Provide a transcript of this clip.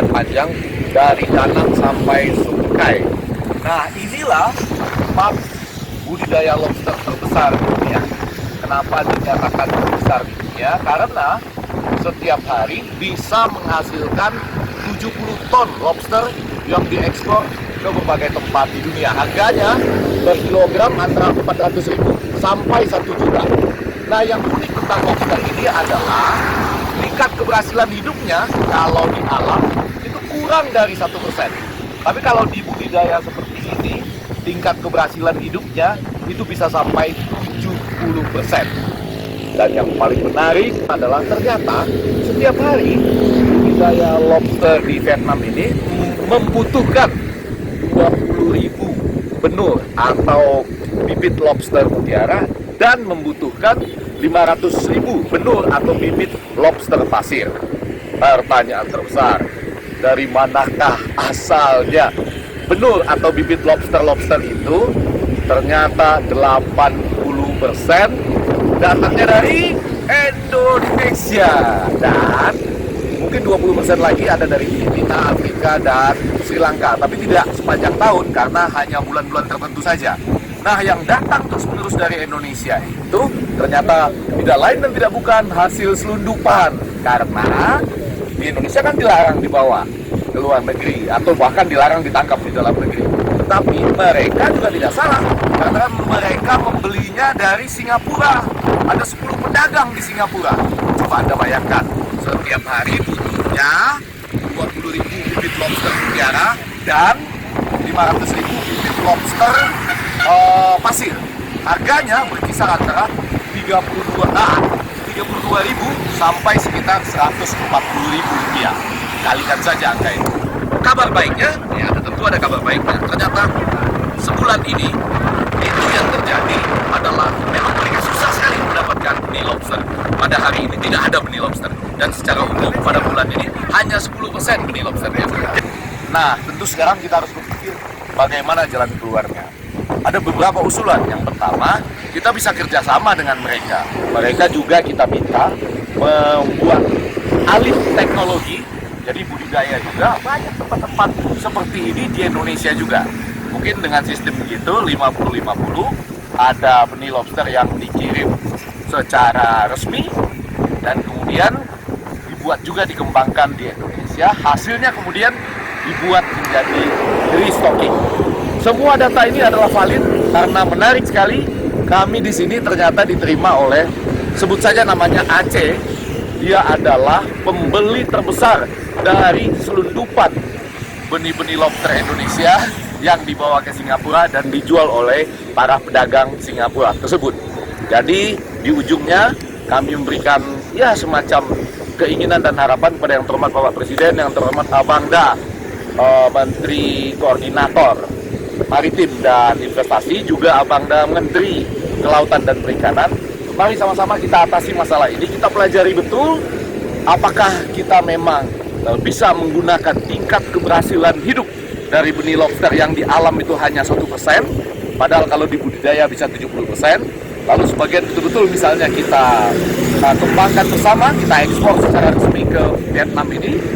sangat panjang dari Danang sampai Sungai. Nah, inilah map budidaya lobster terbesar di dunia. Kenapa dinyatakan terbesar di dunia? Karena setiap hari bisa menghasilkan 70 ton lobster yang diekspor ke berbagai tempat di dunia. Harganya per kilogram antara 400.000 sampai 1 juta. Nah, yang unik tentang lobster ini adalah tingkat keberhasilan hidupnya kalau di alam itu kurang dari 1%. Tapi kalau di budidaya seperti ini, tingkat keberhasilan hidupnya itu bisa sampai 70%. Dan yang paling menarik adalah ternyata setiap hari budidaya lobster di Vietnam ini membutuhkan 20.000 benur atau bibit lobster mutiara dan membutuhkan 500.000 benur atau bibit lobster pasir. Pertanyaan terbesar, dari manakah asalnya benur atau bibit lobster itu? Ternyata 80% datangnya dari Indonesia, dan mungkin 20% lagi ada dari Filipina, Afrika, dan Sri Lanka, tapi tidak sepanjang tahun karena hanya bulan-bulan tertentu saja. Nah, yang datang terus-menerus dari Indonesia itu ternyata tidak lain dan tidak bukan hasil selundupan, karena di Indonesia kan dilarang dibawa ke luar negeri atau bahkan dilarang ditangkap di dalam negeri. Tetapi mereka juga tidak salah, karena mereka membelinya dari Singapura. Ada 10 pedagang di Singapura. Coba Anda bayangkan, setiap hari butuhnya 20.000 bibit lobster mutiara dan 500.000 bibit lobster pasir. Harganya berkisar antara 32.000 sampai sekitar 140.000 rupiah. Kalikan saja angka itu. Kabar baiknya, ya tentu ada kabar baiknya. Ternyata sebulan ini itu yang terjadi adalah memang mereka susah sekali mendapatkan benih lobster. Pada hari ini tidak ada benih lobster, dan secara umum pada bulan ini hanya 10% benih lobsternya. Nah, tentu sekarang kita harus berpikir bagaimana jalan keluarnya. Ada beberapa usulan. Yang pertama, kita bisa kerjasama dengan mereka. Mereka juga kita minta membuat alih teknologi. Jadi budidaya juga banyak tempat-tempat seperti ini di Indonesia juga. Mungkin dengan sistem begitu 50-50, ada benih lobster yang dikirim secara resmi dan kemudian dibuat juga dikembangkan di Indonesia. Hasilnya kemudian dibuat menjadi restocking. Semua data ini adalah valid karena menarik sekali. Kami di sini ternyata diterima oleh, sebut saja namanya Aceh. Dia adalah pembeli terbesar dari selundupan benih-benih lobster Indonesia yang dibawa ke Singapura dan dijual oleh para pedagang Singapura tersebut. Jadi di ujungnya kami memberikan ya semacam keinginan dan harapan kepada yang terhormat Bapak Presiden, yang terhormat Abangda, Menteri Koordinator Maritim dan Investasi, juga Abangda Menteri Kelautan dan Perikanan. Mari sama-sama kita atasi masalah ini, kita pelajari betul apakah kita memang bisa menggunakan tingkat keberhasilan hidup dari benih lobster yang di alam itu hanya 1%, padahal kalau di budidaya bisa 70%. Lalu sebagian betul-betul misalnya kita kembangkan bersama, kita ekspor secara resmi ke Vietnam ini.